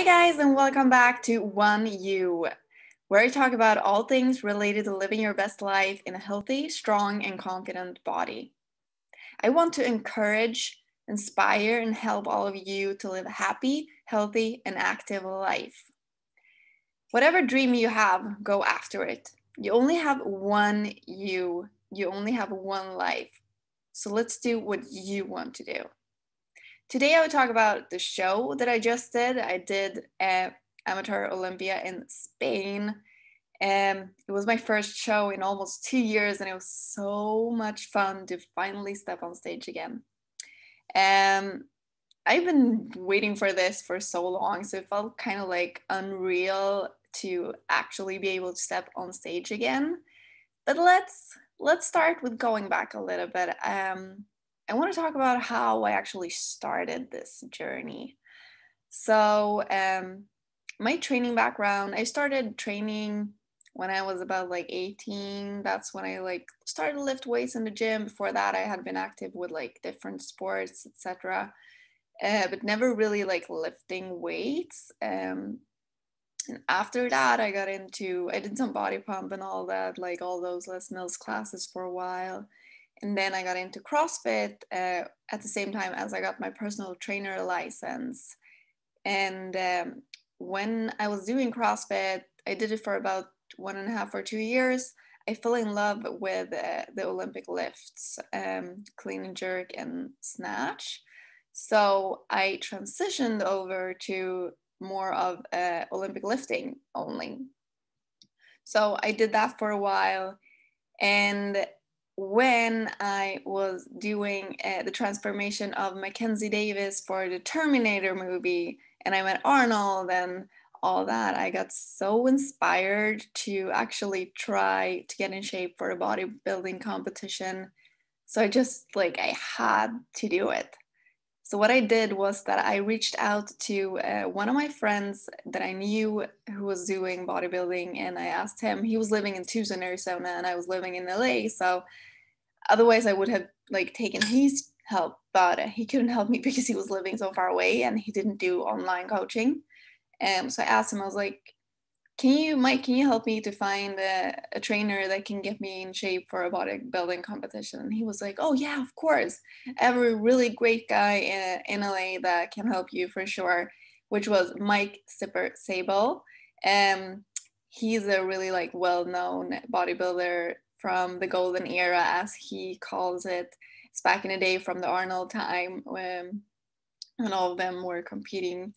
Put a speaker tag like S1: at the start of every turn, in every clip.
S1: Hi guys, and welcome back to One You, where I talk about all things related to living your best life in a healthy, strong, and confident body. I want to encourage, inspire, and help all of you to live a happy, healthy, and active life. Whatever dream you have, go after it. You only have one you only have one life. So let's do what you want to do. Today I will talk about the show that I just did. I did Amateur Olympia in Spain. It was my first show in almost 2 years, and it was so much fun to finally step on stage again. I've been waiting for this for so long, so it felt kind of like unreal to actually be able to step on stage again. But let's start with going back a little bit. I want to talk about how I actually started this journey. So, my training background, I started training when I was about like 18. That's when I like started to lift weights in the gym. Before that, I had been active with like different sports, etc. But never really like lifting weights. And after that, I did some body pump and all that, like all those Les Mills classes for a while. And then I got into CrossFit at the same time as I got my personal trainer license. And when I was doing CrossFit, I did it for about 1.5 or 2 years. I fell in love with the Olympic lifts, clean and jerk and snatch. So I transitioned over to more of Olympic lifting only. So I did that for a while. And when I was doing the transformation of Mackenzie Davis for the Terminator movie, and I met Arnold and all that, I got so inspired to actually try to get in shape for a bodybuilding competition. So I had to do it. So what I did was that I reached out to one of my friends that I knew who was doing bodybuilding, and I asked him. He was living in Tucson, Arizona, and I was living in LA. So otherwise, I would have like taken his help, but he couldn't help me because he was living so far away and he didn't do online coaching. So I asked him. I was like, Mike, can you help me to find a trainer that can get me in shape for a bodybuilding competition? And he was like, oh yeah, of course. I have a really great guy in LA that can help you for sure, which was Mike Sable. He's a really like well-known bodybuilder from the golden era, as he calls it. It's back in the day from the Arnold time when all of them were competing.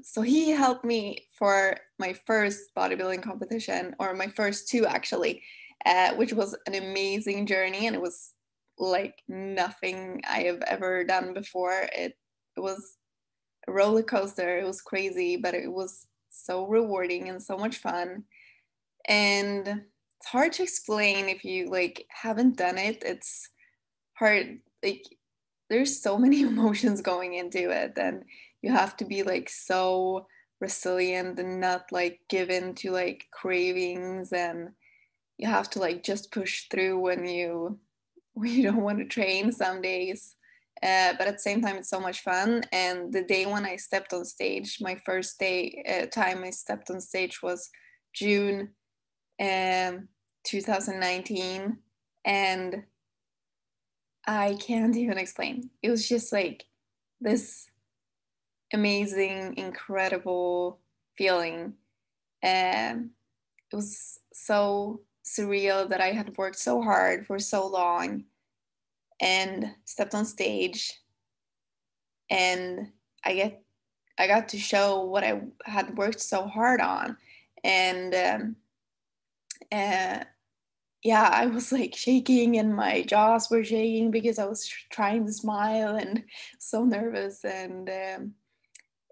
S1: So he helped me for my first bodybuilding competition, or my first two actually, which was an amazing journey, and it was like nothing I have ever done before. It was a roller coaster. It was crazy, but it was so rewarding and so much fun. And it's hard to explain if you like haven't done it. It's hard. Like there's so many emotions going into it, and you have to be like so resilient and not like given to like cravings, and you have to like just push through when you don't want to train some days. But at the same time, it's so much fun. And the day when I stepped on stage, my first time I stepped on stage was June 2019, and I can't even explain. It was just like this amazing, incredible feeling. And it was so surreal that I had worked so hard for so long and stepped on stage, and I got to show what I had worked so hard on. And uh, yeah, I was like shaking and my jaws were shaking because I was trying to smile and so nervous. And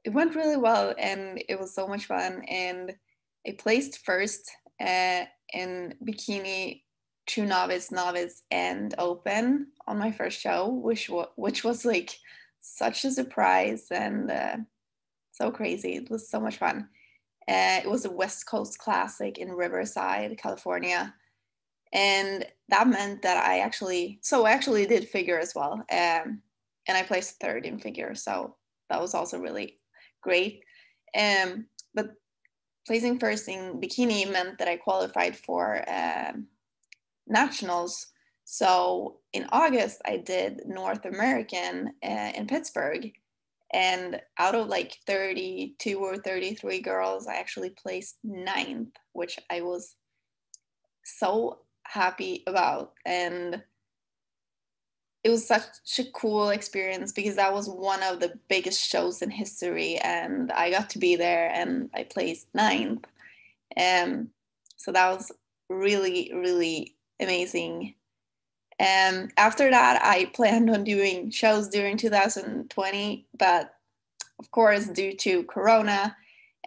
S1: it went really well, and it was so much fun. And I placed first in bikini, true novice, novice, and open on my first show, which was like such a surprise and so crazy. It was so much fun. It was a West Coast Classic in Riverside, California. And that meant that I actually did figure as well. And I placed third in figure. So that was also really great. But placing first in bikini meant that I qualified for nationals. So in August, I did North American in Pittsburgh. And out of like 32 or 33 girls, I actually placed 9th, which I was so happy about. And it was such a cool experience because that was one of the biggest shows in history, and I got to be there and I placed 9th. So that was really, really amazing. After that, I planned on doing shows during 2020, but of course, due to Corona,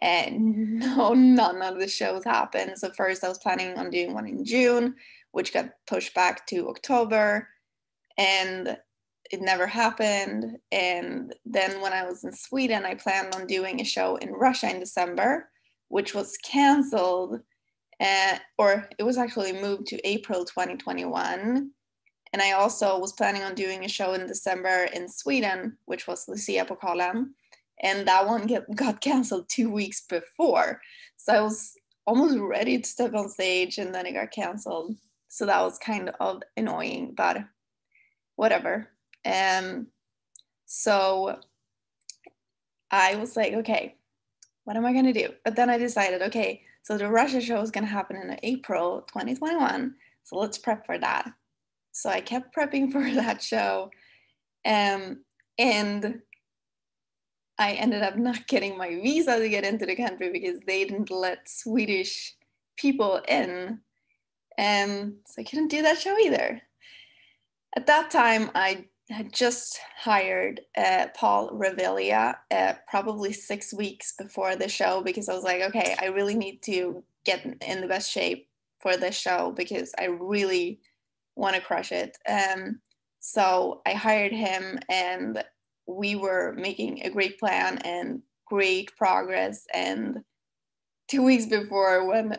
S1: and none of the shows happened. So first I was planning on doing one in June, which got pushed back to October, and it never happened. And then when I was in Sweden, I planned on doing a show in Russia in December, which was canceled, or it was actually moved to April 2021. And I also was planning on doing a show in December in Sweden, which was Lucia-pokalen. And that one got canceled 2 weeks before. So I was almost ready to step on stage, and then it got canceled. So that was kind of annoying, but whatever. So I was like, okay, what am I going to do? But then I decided, okay, so the Russia show is going to happen in April 2021. So let's prep for that. So I kept prepping for that show. And I ended up not getting my visa to get into the country because they didn't let Swedish people in. So I couldn't do that show either. At that time, I had just hired Paul Revelia probably 6 weeks before the show, because I was like, okay, I really need to get in the best shape for this show because I really want to crush it. So I hired him, and we were making a great plan and great progress. And 2 weeks before, when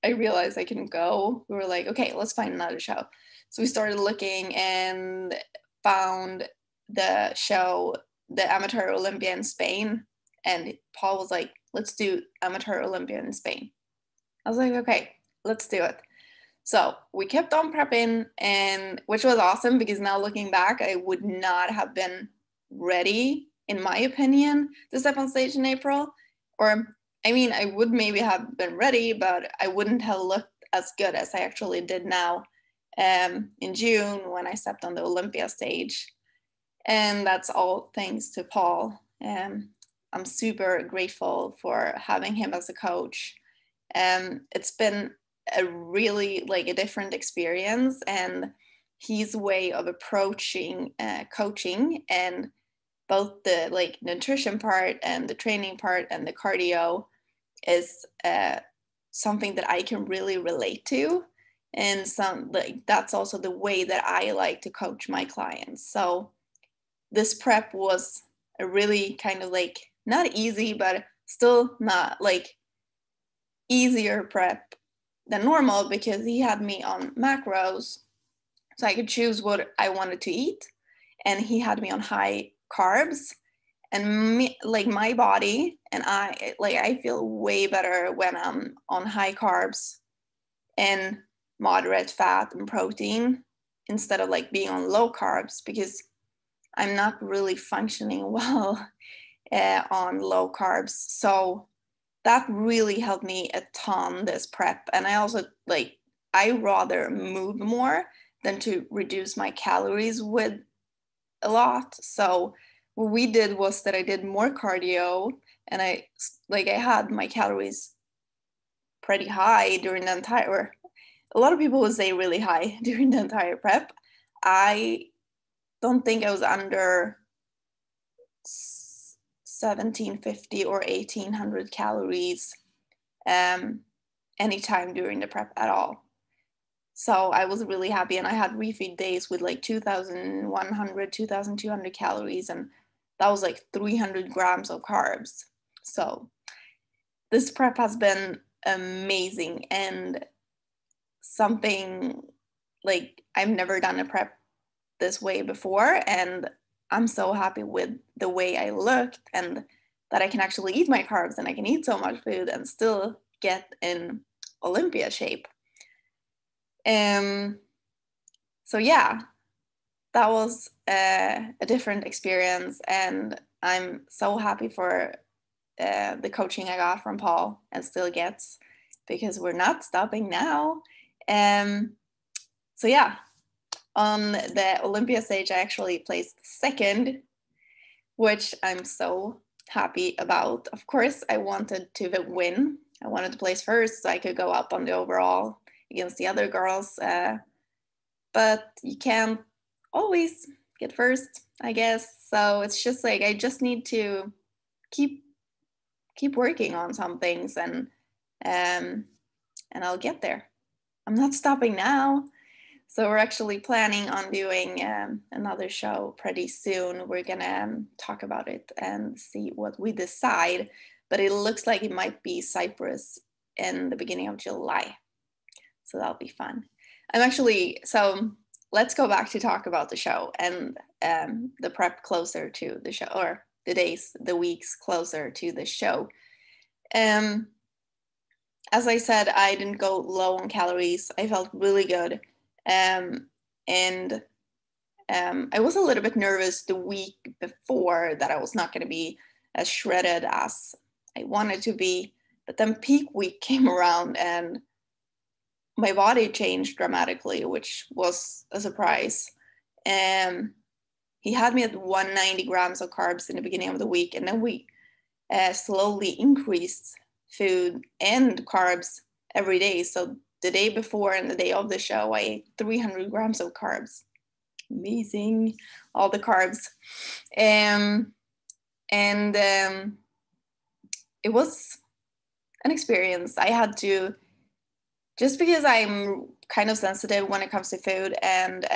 S1: I realized I couldn't go, we were like, okay, let's find another show. So we started looking and found the show, the Amateur Olympia in Spain. And Paul was like, let's do Amateur Olympia in Spain. I was like, okay, let's do it. So we kept on prepping, and which was awesome because now looking back, I would not have been ready, in my opinion, to step on stage in April. Or, I mean, I would maybe have been ready, but I wouldn't have looked as good as I actually did now in June when I stepped on the Olympia stage. And that's all thanks to Paul. I'm super grateful for having him as a coach. It's been a really like a different experience, and his way of approaching coaching, and both the like nutrition part and the training part and the cardio is something that I can really relate to. And some like that's also the way that I like to coach my clients. So this prep was a really kind of like not easy, but still not like easier prep than normal, because he had me on macros so I could choose what I wanted to eat, and he had me on high carbs. And me, like my body and I feel way better when I'm on high carbs and moderate fat and protein instead of like being on low carbs, because I'm not really functioning well on low carbs. So that really helped me a ton, this prep. And I also like, I rather move more than to reduce my calories with a lot. So what we did was that I did more cardio, and I had my calories pretty high during the entire, a lot of people would say really high during the entire prep. I don't think I was under 1750 or 1800 calories anytime during the prep at all. So I was really happy, and I had refeed days with like 2100, 2200 calories, and that was like 300 grams of carbs. So this prep has been amazing, and something like I've never done a prep this way before, and I'm so happy with the way I looked and that I can actually eat my carbs and I can eat so much food and still get in Olympia shape. So yeah, that was a different experience, and I'm so happy for the coaching I got from Paul and still gets, because we're not stopping now. So yeah, on the Olympia stage, I actually placed second, which I'm so happy about. Of course, I wanted to win. I wanted to place first so I could go up on the overall against the other girls. But you can't always get first, I guess. So it's just like I just need to keep working on some things, and I'll get there. I'm not stopping now. So we're actually planning on doing another show pretty soon. We're gonna talk about it and see what we decide. But it looks like it might be Cyprus in the beginning of July. So that'll be fun. So let's go back to talk about the show and the prep closer to the show, or the weeks closer to the show. As I said, I didn't go low on calories. I felt really good. And I was a little bit nervous the week before that I was not going to be as shredded as I wanted to be. But then peak week came around and my body changed dramatically, which was a surprise. He had me at 190 grams of carbs in the beginning of the week, and then we slowly increased food and carbs every day. So the day before and the day of the show, I ate 300 grams of carbs. Amazing, all the carbs. And it was an experience. I had to, just because I'm kind of sensitive when it comes to food, and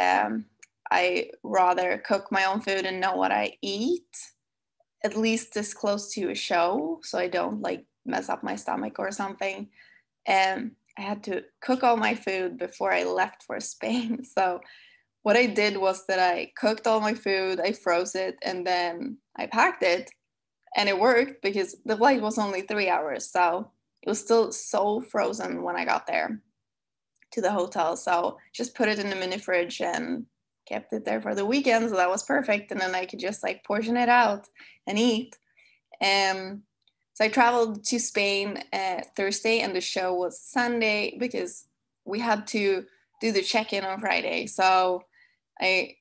S1: I rather cook my own food and know what I eat, at least this close to a show, so I don't like mess up my stomach or something. I had to cook all my food before I left for Spain. So what I did was that I cooked all my food, I froze it, and then I packed it. And it worked because the flight was only 3 hours. So it was still so frozen when I got there to the hotel. So just put it in the mini fridge and kept it there for the weekend. So that was perfect. And then I could just like portion it out and eat. So I traveled to Spain Thursday, and the show was Sunday because we had to do the check-in on Friday. So I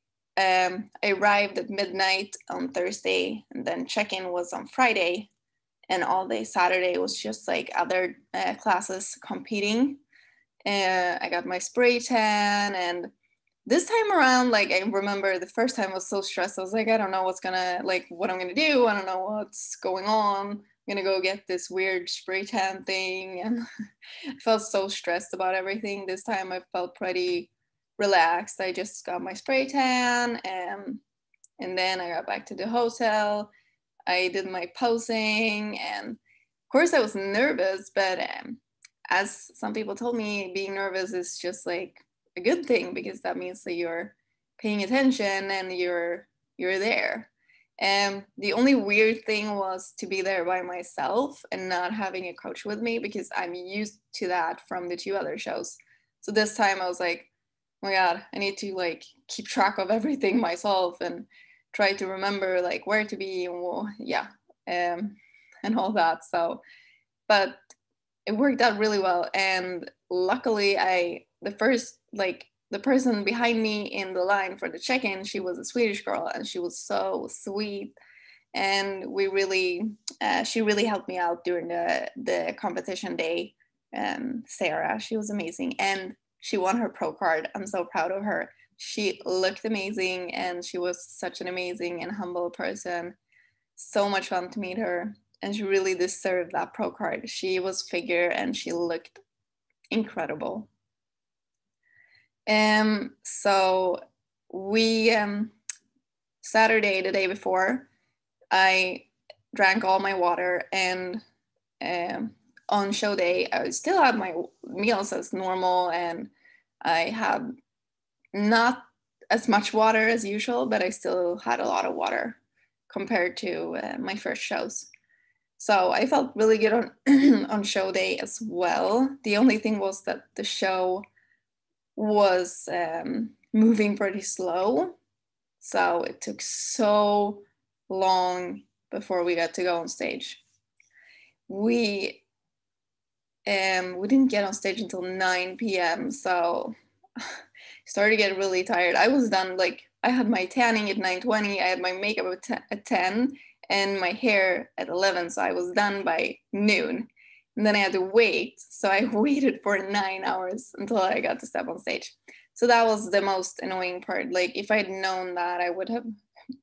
S1: arrived at midnight on Thursday, and then check-in was on Friday, and all day Saturday was just like other classes competing. I got my spray tan, and this time around, like I remember the first time I was so stressed. I was like, I don't know what I'm gonna do. I don't know what's going on. I'm gonna go get this weird spray tan thing, and I felt so stressed about everything. This time I felt pretty relaxed. I just got my spray tan, and then I got back to the hotel. I did my posing, and of course I was nervous, but as some people told me, being nervous is just like a good thing, because that means that you're paying attention and you're there. And the only weird thing was to be there by myself and not having a coach with me, because I'm used to that from the 2 other shows. So this time I was like, oh my God, I need to like keep track of everything myself and try to remember like where to be, and and all that. So, but it worked out really well. And luckily the person behind me in the line for the check-in, she was a Swedish girl, and she was so sweet. And she really helped me out during the competition day. Sarah, she was amazing. And she won her pro card. I'm so proud of her. She looked amazing, and she was such an amazing and humble person. So much fun to meet her. And she really deserved that pro card. She was figure, and she looked incredible. So we Saturday, the day before, I drank all my water, and on show day I still had my meals as normal, and I had not as much water as usual, but I still had a lot of water compared to my first shows. So I felt really good on on show day as well. The only thing was that the show was moving pretty slow. So it took so long before we got to go on stage. We didn't get on stage until 9 p.m. So I started to get really tired. I was done, like, I had my tanning at 9:20, I had my makeup at 10, and my hair at 11. So I was done by noon. And then I had to wait. So I waited for 9 hours until I got to step on stage. So that was the most annoying part. Like, if I'd known that, I would have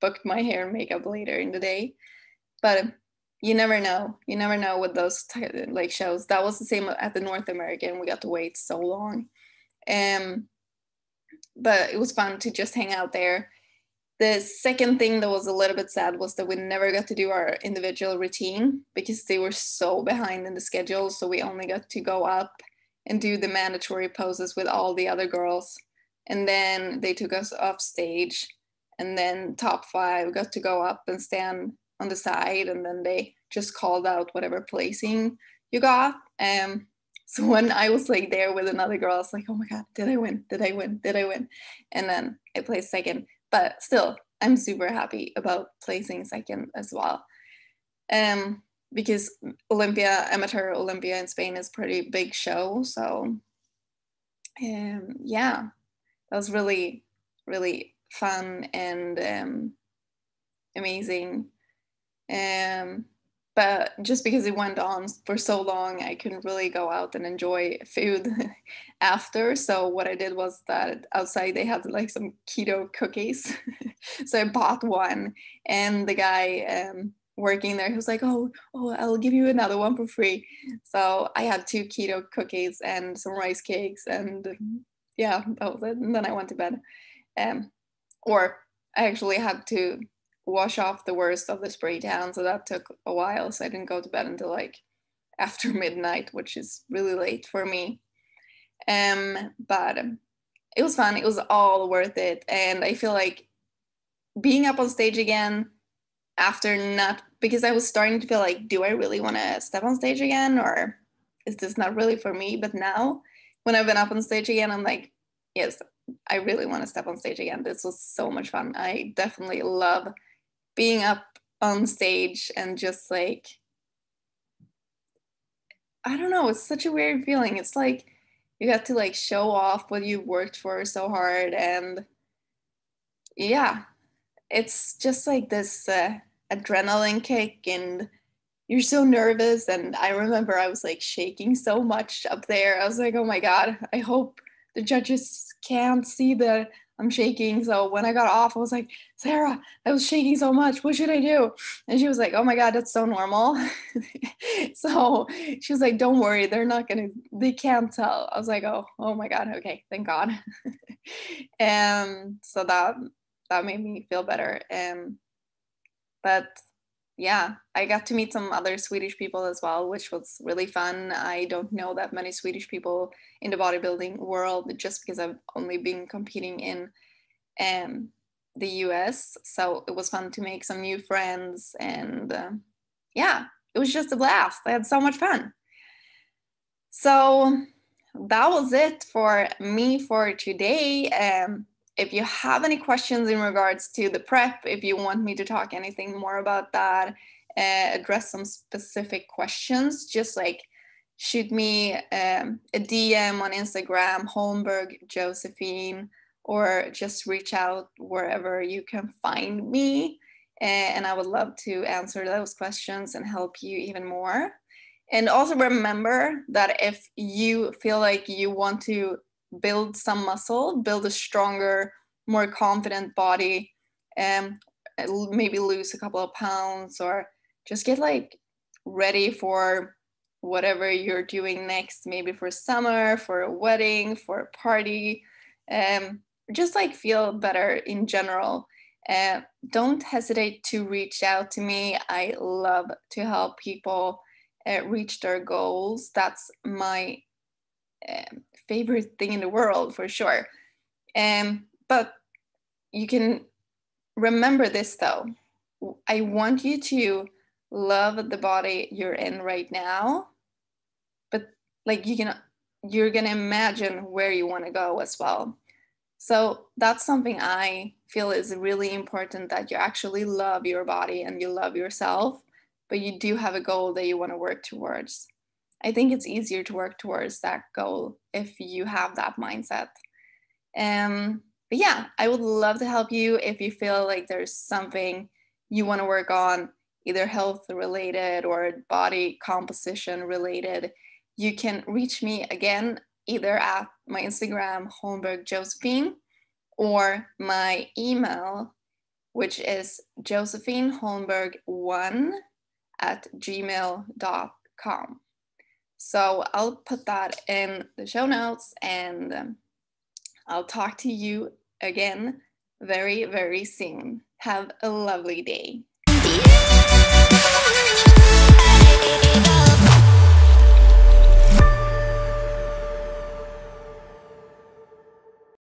S1: booked my hair and makeup later in the day. But you never know. You never know with those like shows. That was the same at the North American. We got to wait so long. But it was fun to just hang out there. The second thing that was a little bit sad was that we never got to do our individual routine because they were so behind in the schedule. So we only got to go up and do the mandatory poses with all the other girls. And then they took us off stage. And then top 5 got to go up and stand on the side. And then they just called out whatever placing you got. So when I was like there with another girl, I was like, oh my God, did I win? Did I win? Did I win? And then I placed second. But still, I'm super happy about placing second as well. Because Amateur Olympia in Spain is a pretty big show. So yeah, that was really, really fun and amazing. But just because it went on for so long, I couldn't really go out and enjoy food after. So what I did was that outside they had like some keto cookies. So I bought one, and the guy working there, he was like, oh, I'll give you another one for free. So I had 2 keto cookies and some rice cakes, and yeah, that was it. And then I went to bed. Or I actually had to wash off the worst of the spray tan, so that took a while. So I didn't go to bed until like after midnight, which is really late for me. But it was fun. It was all worth it. And I feel like being up on stage again after not, because I was starting to feel like, do I really want to step on stage again, or is this not really for me? But now when I've been up on stage again, I'm like, yes, I really want to step on stage again. This was so much fun. I definitely love being up on stage and just like, I don't know, it's such a weird feeling. It's like you got to like show off what you worked for so hard. And yeah, it's just like this adrenaline kick, and you're so nervous. And I remember I was like shaking so much up there. I was like, oh my God, I hope the judges can't see that I'm shaking. So when I got off, I was like, Sarah, I was shaking so much. What should I do? And she was like, oh my God, that's so normal. So she was like, don't worry, they can't tell. I was like, oh my God, okay, thank God. So that made me feel better. But yeah, I got to meet some other Swedish people as well, which was really fun. I don't know that many Swedish people in the bodybuilding world, just because I've only been competing in the US. So it was fun to make some new friends. And yeah, it was just a blast. I had so much fun. So that was it for me for today. If you have any questions in regards to the prep, if you want me to talk anything more about that, address some specific questions, just like shoot me a DM on Instagram, Holmberg Josefine, or just reach out wherever you can find me. And I would love to answer those questions and help you even more. And also remember that if you feel like you want to build some muscle, build a stronger, more confident body, and maybe lose a couple of pounds, or just get like ready for whatever you're doing next, maybe for summer, for a wedding, for a party, just like feel better in general. Don't hesitate to reach out to me. I love to help people reach their goals. That's my favorite thing in the world for sure. But you can remember this though. I want you to love the body you're in right now, but like you're gonna imagine where you want to go as well. So that's something I feel is really important, that you actually love your body and you love yourself, but you do have a goal that you want to work towards. I think it's easier to work towards that goal if you have that mindset. But yeah, I would love to help you if you feel like there's something you want to work on, either health related or body composition related. You can reach me again either at my Instagram, Holmberg Josephine, or my email, which is josephineholmberg1@gmail.com. So I'll put that in the show notes, and I'll talk to you again very, very soon. Have a lovely day.